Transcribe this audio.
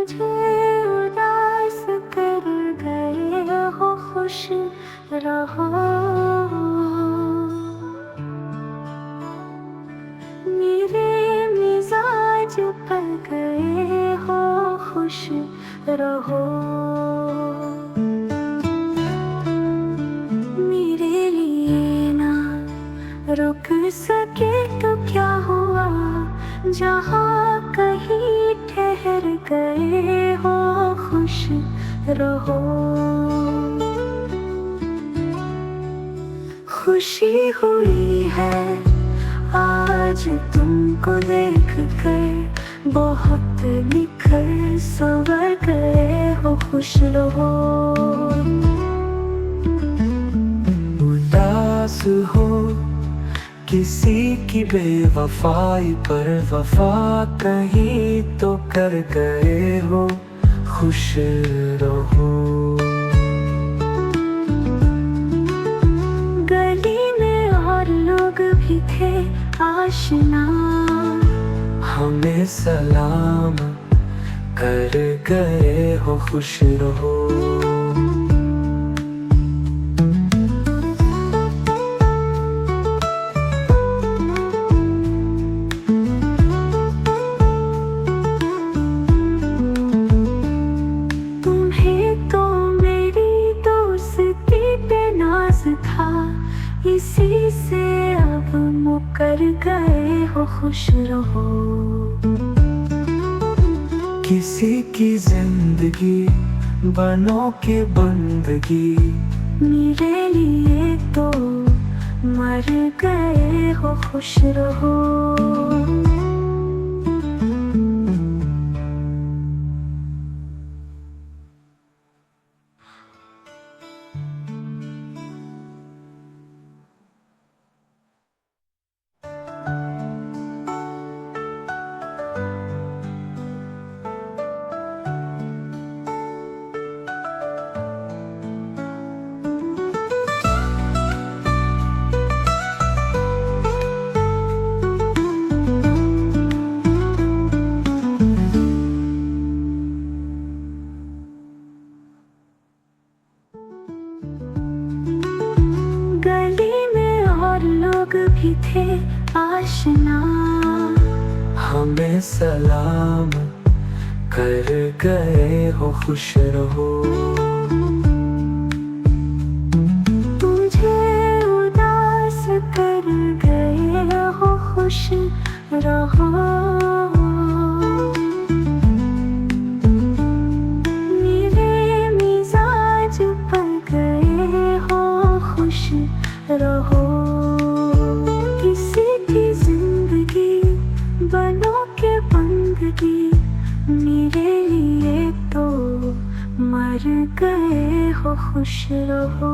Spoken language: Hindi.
मुझे उदास कर गए हो, खुश रहो। मेरे मिजाज पर गए हो, खुश रहो। मेरे लिए ना रुक सके तो क्या हुआ, जहाँ कहीं ठहर गए हो, खुश रहो। खुशी हुई है आज तुमको देख कर, बहुत निखर संवर गए हो, खुश रहो। उदास हो किसी की बेवफाई पर, वफा कहीं तो कर गए हो, खुश रहो। गली में और लोग भी थे आशना, हमें सलाम कर गए हो, खुश रहो। इसी से अब मुकर गए हो, खुश रहो। किसी की जिंदगी बनो के बंदगी, मेरे लिए तो मर गए हो, खुश रहो। लोग भी थे आशना, हमें सलाम कर गए हो, खुश रहो। मुझे उदास कर गए हो, खुश रहो। मेरे मिजाज पर गए हो, खुश रहो। किसी की जिंदगी बनो के बंदगी, मेरे लिए तो मर गए हो, खुश रहो।